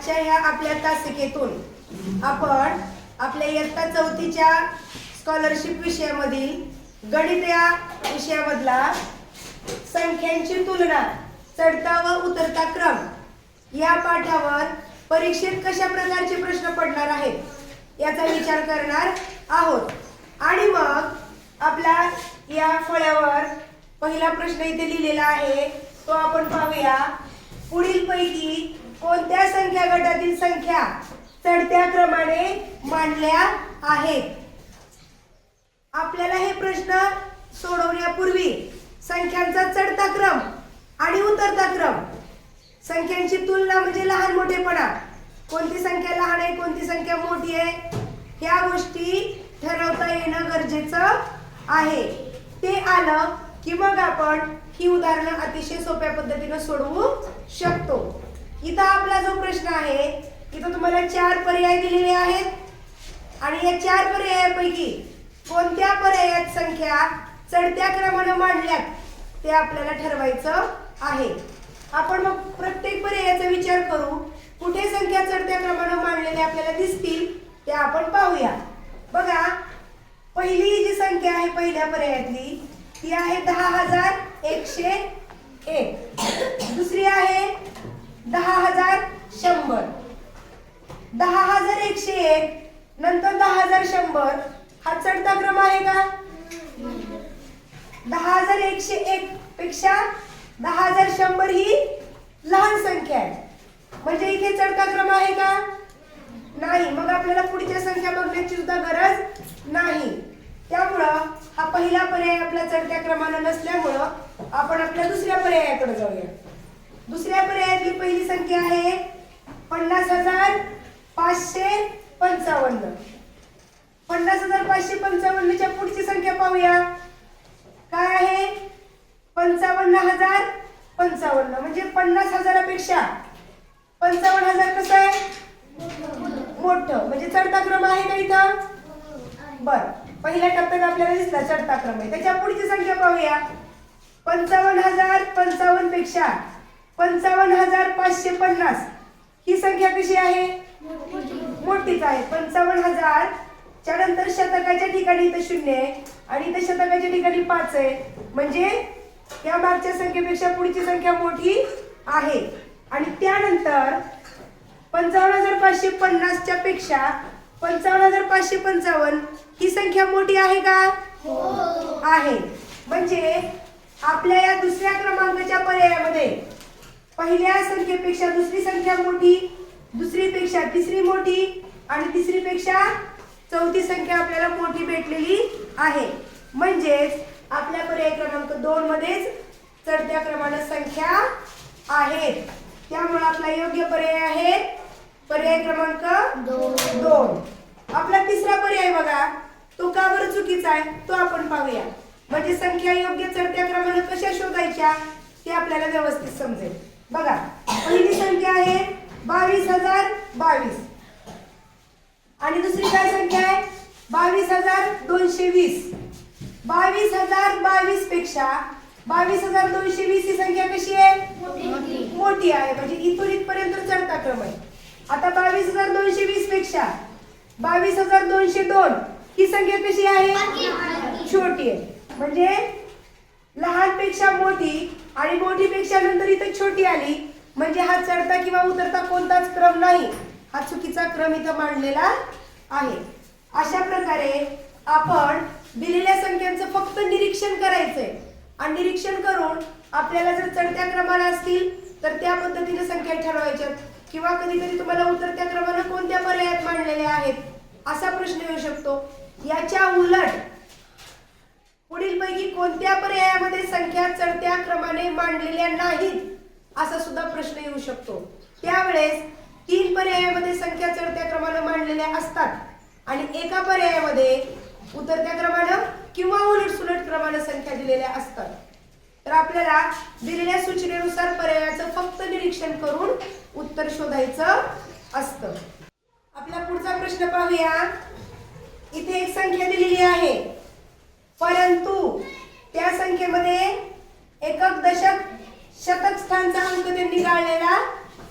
आजच्या ह्या आपल्या तासिकेतून आपण आपल्या इयत्ता 4थीच्या स्कॉलरशिप विषयामधील गणित या विषयामधला संख्यांची तुलना, चढता व उतरता क्रम या पाठावर परीक्षेत कशा प्रकारचे प्रश्न पडणार आहेत याचा विचार करणार आहोत। आणि मग आपला या फळ्यावर पहिला प्रश्न इथे लिहिलेला आहे तो आपण पाहूया। पुढील पैकी कोणत्या संख्या गटातील संख्या चढत्या क्रमाने मांडल्या आहेत? आपल्याला हे प्रश्न सोडवण्यापूर्वी संख्यांचा चढता क्रम आणि उतरता क्रम, संख्यांची तुलना म्हणजे लहान मोठेपणा, कोणती संख्या लहान आहे कोणती संख्या मोठी आहे ह्या गोष्टी ठरवता येणं गरजेचं आहे। ते आलं की मग आपण ही उदाहरणं अतिशय सोप्या पद्धतीने सोडवू शकतो। इथं आपला जो प्रश्न आहे इथं तुम्हाला 4 पर्याय दिलेले आहेत आणि या 4 पर्यायापैकी कोणत्या पर्यायात संख्या चढत्या क्रमाने मांडल्यात ते आपल्याला ठरवायचं आहे। आपण मग प्रत्येक पर्यायाचा विचार करू, कुठे संख्या चढत्या क्रमाने मांडलेल्या आपल्याला दिसतील ते आपण पाहूया। बघा, पहिली जी संख्या आहे पहिल्या पर्यायातली ती आहे 10,101, दुसरी आहे 10,100, 10,101 नंतर 10,100 हा चढता क्रम आहे का? 10,101 पेक्षा 10,100 ही लहान संख्या आहे, म्हणजे इथे चढता क्रम आहे का? नाही। मग आपल्याला पुढच्या संख्या बघण्याची सुद्धा गरज नाही। त्यामुळं हा पहिला पर्याय आपला चढत्या क्रमाने नसल्यामुळं आपण आपल्या दुसऱ्या पर्यायाकडे जाऊया। दुसऱ्या पर्यायातली पहिली संख्या आहे 50,555। 50,555 च्या पुढची संख्या पाहूया, काय आहे? 55,055, म्हणजे 50,000पेक्षा 55,000 कसं आहे? मोठं, म्हणजे चढता क्रम आहे का इथं? बर, पहिल्या टप्प्यात आपल्याला दिसला चढता क्रम आहे। त्याच्या पुढची संख्या पाहूया, 55,055 पेक्षा 55,550 ही संख्या कशी आहे? मोठीच आहे। 55,000 च्या नंतर शतकाच्या ठिकाणी इथं 0 आहे आणि इथं शतकाच्या ठिकाणी 5 आहे, म्हणजे या मागच्या संख्येपेक्षा पुढची संख्या मोठी आहे। आणि त्यानंतर 55,550 च्या पेक्षा 55,555 ही संख्या मोठी आहे का? हो आहे। म्हणजे आपल्या या दुसऱ्या क्रमांकाच्या पर्यायामध्ये पहिल्या संख्येपेक्षा दुसरी संख्या मोठी, दुसरीपेक्षा तिसरी मोठी आणि तिसरीपेक्षा चौथी संख्या आपल्याला मोठी भेटलेली आहे। म्हणजेच आपल्या पर्याय क्रमांक 2 मध्येच चढत्या क्रमाने संख्या आहेत। त्यामुळे आपला योग्य पर्याय आहे पर्याय क्रमांक 2। आपला तिसरा पर्याय बघा, तो का बरं चुकीचा आहे तो आपण पाहूया, म्हणजे संख्या योग्य चढत्या क्रमाने कशा शोधायच्या ते आपल्याला व्यवस्थित समजेल। बघा, पहिली संख्या आहे 22,022 आणि दुसरी काय संख्या आहे? 22,220। 22,022 पेक्षा 22,220 ही संख्या कशी आहे? मोठी आहे, म्हणजे इथून इथपर्यंत चढता क्रम आहे। आता 22,220 पेक्षा 22,202 ही संख्या कशी आहे? छोटी आहे, म्हणजे लहान पेक्षा मोठी आणि मोठी पेक्षा नंतर इथं छोटी आली, म्हणजे हा चढता किंवा उतरता कोणताच क्रम नाही, हा चुकीचा क्रम इथं मांडलेला आहे। अशा प्रकारे आपण दिलेल्या संख्यांचं फक्त निरीक्षण करायचंय आणि निरीक्षण करून आपल्याला जर चढत्या क्रमाने असतील तर त्या पद्धतीने संख्या ठरवायच्या, किंवा कधीतरी तुम्हाला उतरत्या क्रमाने कोणत्या पर्यायात मांडलेल्या आहेत असा प्रश्न येऊ शकतो। याच्या उलट पुढीलपैकी कोणत्या पर्यायामध्ये संख्या चढत्या क्रमाने मांडलेल्या नाहीत असा सुद्धा प्रश्न येऊ शकतो। त्यावेळेस 3 पर्यायामध्ये संख्या चढत्या क्रमाने मांडलेल्या असतात आणि एका पर्यायामध्ये उतरत्या क्रमाने किंवा उलटसुलट क्रमाने संख्या दिलेल्या असतात। तर आपल्याला दिलेल्या सूचनेनुसार पर्यायाचं फक्त निरीक्षण करून उत्तर शोधायचं असतं। आपला पुढचा प्रश्न पाहूया। इथे एक संख्या दिलेली आहे, परंतु त्या संख्येमध्ये एकक, दशक, शतक स्थानचा अंक त्यांनी गाळलेला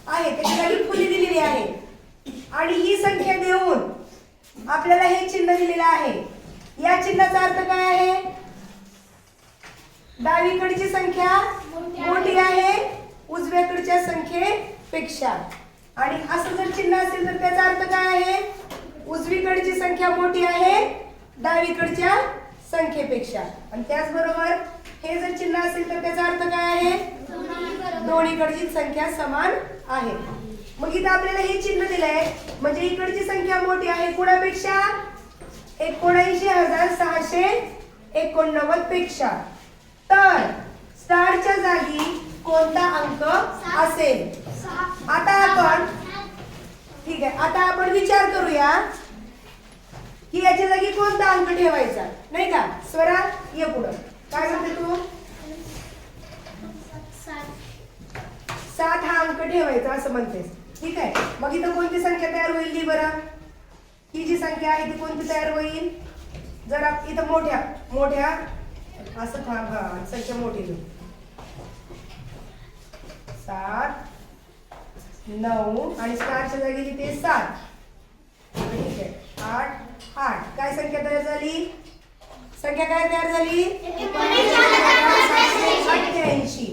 आहे, त्याची फुली दिलेली मोठी आहे आणि ही संख्या देऊन आपल्याला हे चिन्ह दिलेलं आहे. या चिन्हाचा अर्थ काय आहे? डावीकडची संख्या मोठी आहे उजव्याकडच्या संख्येपेक्षा. आणि असं जर चिन्ह असेल तर त्याचा अर्थ काय आहे? उजवीकडची संख्या मोठी आहे डावीकडच्या संख्येपेक्षा. आणि त्याचबरोबर हे जर चिन्ह असेल तर त्याचा अर्थ काय आहे? दोन्हीकडची संख्या समान आहे. मग इथं आपल्याला हे चिन्ह दिलंय म्हणजे इकडची संख्या मोठी आहे कुणापेक्षा? 79,689 पेक्षा. तर स्टारच्या जागी कोणता अंक असेल? आता आपण ठीक आहे, आता आपण विचार करूया की याच्या जागी कोणता अंक ठेवायचा, नाही का? स्वरा ये पुढं. काय म्हणते तू? 7 हा अंक ठेवायचा असं म्हणतेस. ठीक आहे, मग इथं कोणती संख्या तयार होईल? ली बरं. ही जी संख्या आहे ती कोणती तयार होईल? जरा इथं मोठ्या असं संख्या मोठी लिहू. 7 9 आणि स्टारच्या जागी लिहिते 7. ठीक आहे, 8 8. काय संख्या तयार झाली? संख्या काय तयार झाली? 79,788.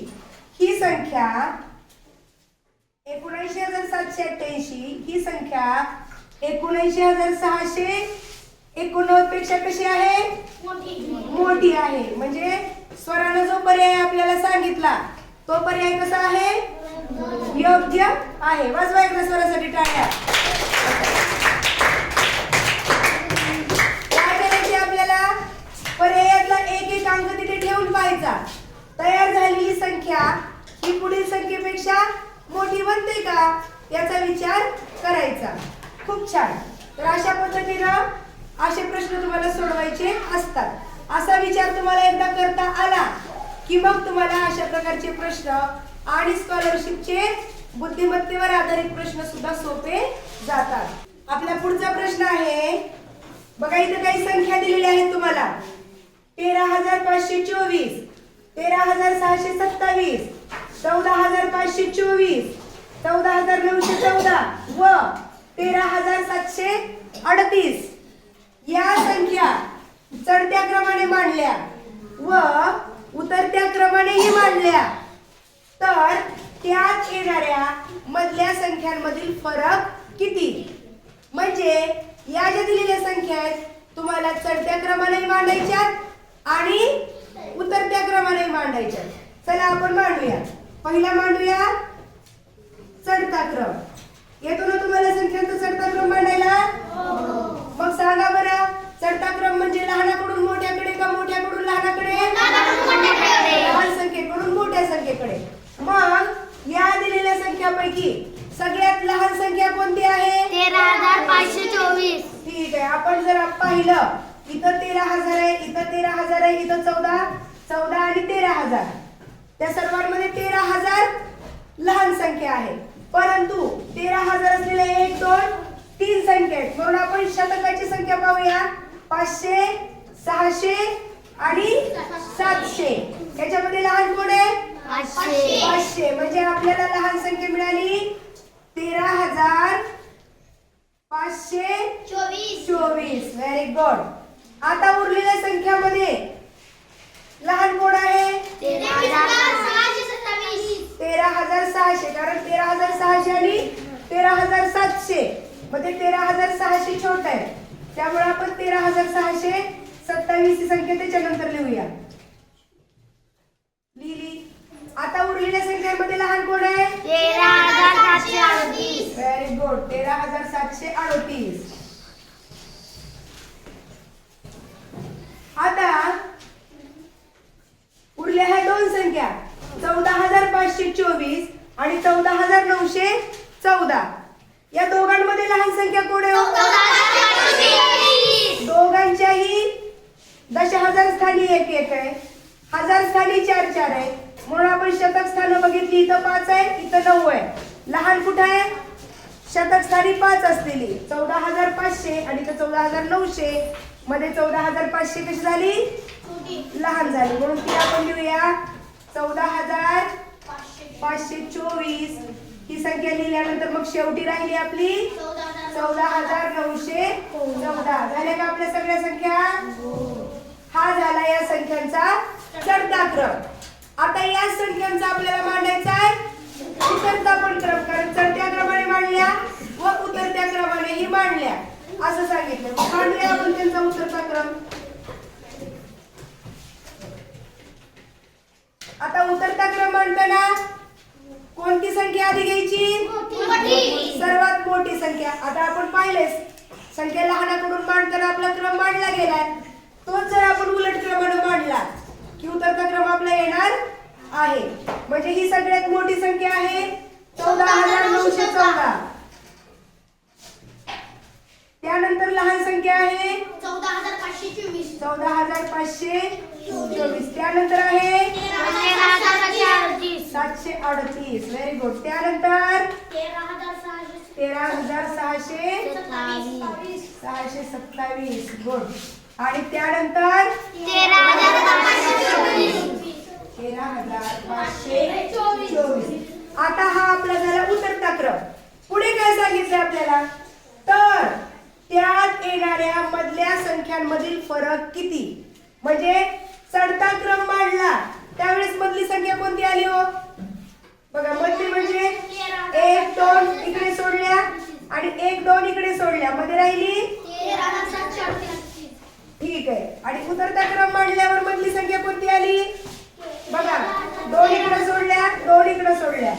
ही संख्या 79,788 ही संख्या 79,689 पेक्षा कशी आहे? मोठी आहे. म्हणजे स्वरानं जो पर्याय आपल्याला सांगितला तो पर्याय कसा आहे? योग्य आहे. वाजवा एकदा स्वरासाठी टाळ्या. काय करायचे आपल्याला? पर्यायातला एक एक अंक तिथे ठेवून पाहायचा. तयार झालेली संख्या ही पुढील संख्येपेक्षा मोठी बनते का याचा विचार करायचा. खूप छान. तर अशा पद्धतीनं असे प्रश्न तुम्हाला सोडवायचे असतात. असा विचार तुम्हाला एकदा करता आला की मग तुम्हाला अशा प्रकारचे प्रश्न आणि स्कॉलरशिपचे बुद्धिमत्तेवर आधारित प्रश्न सुद्धा सोपे जातात. आपला पुढचा प्रश्न आहे बघा. इथे काही संख्या दिलेल्या आहेत तुम्हाला. 13,524, 13,627, 14,524, 14,914 व 13,738 या संख्या चढत्या क्रमाने मांडल्या व उतरत्या क्रमानेही मांडल्या तर त्यात येणाऱ्या मधल्या संख्यांमधील फरक किती? म्हणजे या ज्या दिलेल्या संख्या आहेत तुम्हाला चढत्या क्रमाने मांडायच्या आणि उतरत्या क्रमाने मांडायच्या. चला आपण मांडूया. पहिला मांडूया चढता क्रम. येतो ना तुम्हाला संख्यांचा चढता क्रम मांडायला? मग सांगा बरं, चढता क्रम म्हणजे लहानाकडून मोठ्याकडे का मोठ्याकडून लहानाकडे? लहान संख्येकडून मोठ्या संख्येकडे. मग या दिलेल्या संख्यापैकी सगळ्यात लहान संख्या कोणती आहे? 13,524. ठीक आहे, आपण जर पाहिलं इथं 13,000 आहे, इथं 13,000 आहे, इथं 14 आणि 13,000. त्या सर्वांमध्ये 13,000 लहान संख्या आहे. परंतु 13,000 असलेल्या 1 2 3 संख्या आहेत. म्हणून आपण शतकाची संख्या पाहूया. 500 600 आणि 700. याच्यामध्ये लहान कोण आहे? 500. म्हणजे आपल्याला लहान संख्या मिळाली 13,524. Very good. आता उरलेल्या संख्यामध्ये लहान कोण आहे? 13,600. कारण 13,600 आणि 13,700 मध्ये 13,600 छोट आहे. त्यामुळे आपण 13,627 ही संख्या त्याच्यानंतर लिहूया. लिहिली. आता उरलेल्या संख्यांमध्ये लहान कोण आहे? 13,738. Very good. 13,738. आता उरल्या ह्या दोन संख्या 14,524 आणि 14,914. या दोघांमध्ये लहान संख्या कोण आहे? दोघांच्याही दशहजार स्थानी 1 1 आहे, हजार स्थानी 4 4 आहे. म्हणून आपण शतक स्थान बघितली. इथं 5 आहे, इथं 9 आहे. लहान कुठं आहे? शतक स्थानी 5 असलेली 14,500 आणि इथं 14,900 मध्ये 14,500 कशी झाली? लहान झाली. म्हणून ती आपण लिहूया 14,524 ही संख्या लिहिल्यानंतर मग शेवटी राहिली आपली 14,914. झाल्या का आपल्या सगळ्या संख्या? हा झाला या संख्यांचा चढता क्रम. आता या संख्यांचा आपल्याला मांडायचा आहे उतरता पण क्रम, कारण चढत्या क्रमाने मांडल्या व उतरत्या क्रमानेही मांडल्या असं सांगितलं. मांडूया आपण त्यांचा उतरता क्रम. आता उतरता क्रम मांडताना कोणती संख्या आधी घ्यायची? सर्वात मोठी संख्या. आता आपण पाहिलेच संख्या लहानाकडून मांडताना आपला क्रम मांडला गेलाय. तोच जर आपण उलट क्रमाने मांडला की उतरता क्रम आपला येणार आहे. म्हणजे ही सगळ्यात मोठी संख्या आहे 14,914. त्यानंतर लहान संख्या आहे 14,524. 14,524. त्यानंतर आहे 738. Very good. त्यानंतर 13,627. गुड. आणि त्यानंतर 13,524. आता हा आपला झाला उतरता क्रम. पुढे काय सांगितलं आपल्याला? तर त्यात येणाऱ्या मधल्या संख्यांमधील फरक किती? म्हणजे चढता क्रम मांडला त्यावेळेस मधली संख्या कोणती आली हो? बघा मधली म्हणजे 1 2 इकडे सोडल्या आणि 1 2 इकडे सोडल्या, मध्ये राहिली 13,738. ठीक आहे. आणि उतरता क्रम मांडल्यावर मधली संख्या कोणती आली? बघा 2 इकडे सोडल्या 2 इकडे सोडल्या,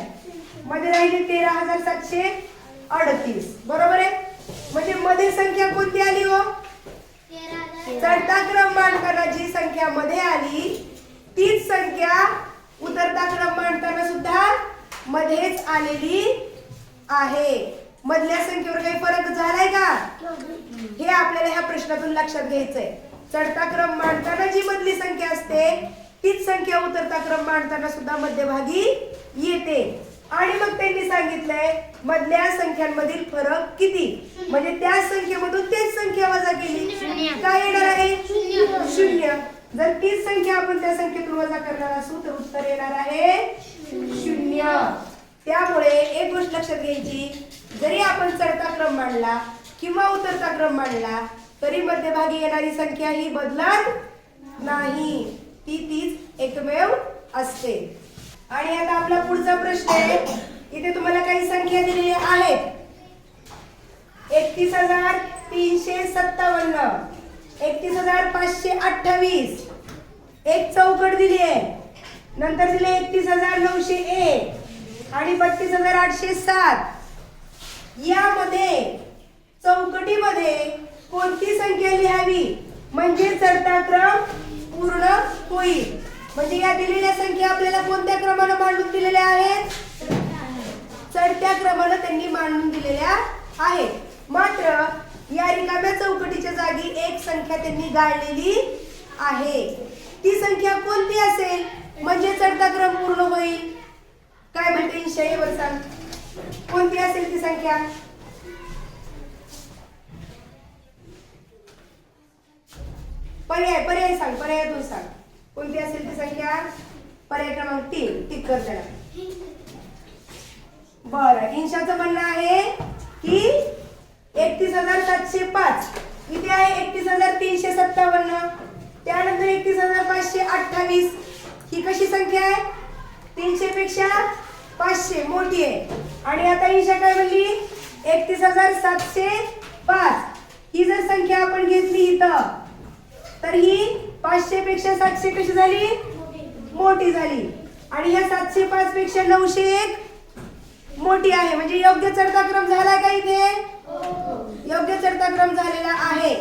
मध्ये राहिली 13,738. बरोबर आहे. म्हणजे मध्ये संख्या कोणती आली हो? चढता क्रम मांडताना जी संख्या मध्ये आली तीच संख्या उतरता क्रम मांडताना सुद्धा मध्येच आलेली आहे. मधल्या संख्येवर काही फरक झालाय का? हे आपल्याला ह्या प्रश्नातून लक्षात घ्यायचंय. चढता क्रम मांडताना जी मधली संख्या असते तीच संख्या उतरता क्रम मांडताना सुद्धा मध्यभागी येते. आणि मग त्यांनी सांगितलंय मधल्या संख्यांमधील फरक किती? म्हणजे त्या संख्येमधून तेच संख्या वजा केली काय येणार आहे? 0. जर तीच संख्या आपण त्या संख्येतून वजा करणार असू तर उत्तर येणार आहे 0. त्यामुळे एक गोष्ट लक्षात घ्यायची, जरी आपण चढता क्रम मांडला किंवा उतरता क्रम मांडला तरी मध्यभागी येणारी संख्या ही बदलत नाही, ती तीच एकमेव असते. आणि आता आपला पुढचा प्रश्न आहे. इथे तुम्हाला काही संख्या दिलेल्या आहेत. 31,357, 31,528. एक चौकट दिली आहे. नंतर दिले 31,901 आणि 32,807. यामध्ये चौकटीमध्ये कोणती संख्या लिहावी म्हणजे चढता क्रम पूर्ण होईल? म्हणजे या दिलेल्या संख्या आपल्याला कोणत्या क्रमाने मांडून दिलेल्या आहेत? चढत्या क्रमाने त्यांनी मांडून दिलेल्या आहेत. मात्र या रिकाम्या चौकटीच्या जागी एक संख्या त्यांनी गाळलेली आहे. ती संख्या कोणती असेल म्हणजे चढता क्रम पूर्ण होईल? काय म्हणते इंशाईवर सांग, कोणती असेल ती संख्या? पर्याय सांग, पर्यायातून सांग कोणती असेल ती संख्या. पर्याय क्रमांक 3 टिक कर जरा. बरं, इंशाचं म्हणणं आहे की 31,705. इथे आहे 31,357. त्यानंतर 31,528. ही कशी संख्या आहे? 300 पेक्षा 500 मोठी आहे. आणि आता इंशा काय म्हणली? 31,705. ही जर संख्या आपण घेतली इथं तर ही 500 पेक्षा 700 कशी झाली? मोठी झाली. आणि या 705 पेक्षा 901 मोठी आहे. म्हणजे योग्य चढता क्रम झाला का इथे? योग्य चढता क्रम झालेला आहे.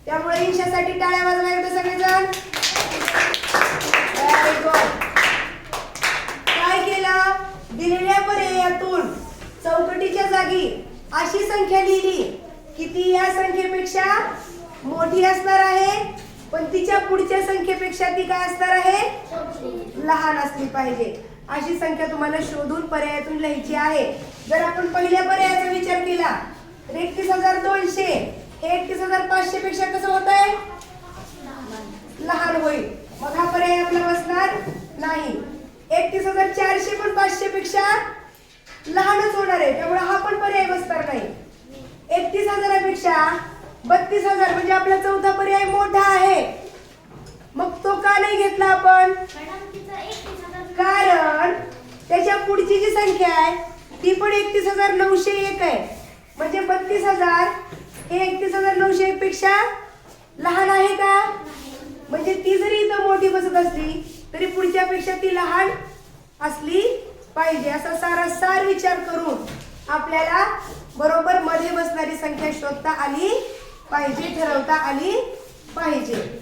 त्यामुळे इंशासाठी टाळ्या वाजवायला सगळेजण. Very good. काय केलं? दिलेल्या पर्यायातून चौकटीच्या जागी अशी संख्या लिहिली की ती या संख्येपेक्षा मोठी असणार आहे, पण तिच्या पुढच्या संख्येपेक्षा ती काय असणार आहे? लहान असली पाहिजे. अशी संख्या तुम्हाला शोधून पर्यायातून लिहायची आहे. जर आपण पहिल्या पर्यायाचा विचार केला तर 31,200 हे 31,500 पेक्षा कसं होत आहे? लहान होईल. मग हा पर्याय आपला बसणार नाही. 31,400 पण 500 पेक्षा लहानच होणार आहे, त्यामुळे हा पण पर्याय बसणार नाही. 31,000पेक्षा 32,000 म्हणजे आपला चौथा पर्याय मोठा आहे. मग तो का नाही घेतला आपण? मॅडम तिचं 31,000. कारण त्याच्या पुढची जी संख्या आहे ती पण 31,901 आहे. म्हणजे 32,000 हे 31,901 पेक्षा लहान आहे का? म्हणजे ती जरी इथं मोठी बसत असली तरी पुढच्या पेक्षा ती लहान असली पाहिजे. असा सारासार विचार करून आपल्याला बरोबर मध्ये बसणारी संख्या शोधता आली पाहिजे, ठरवता आली पाहिजे.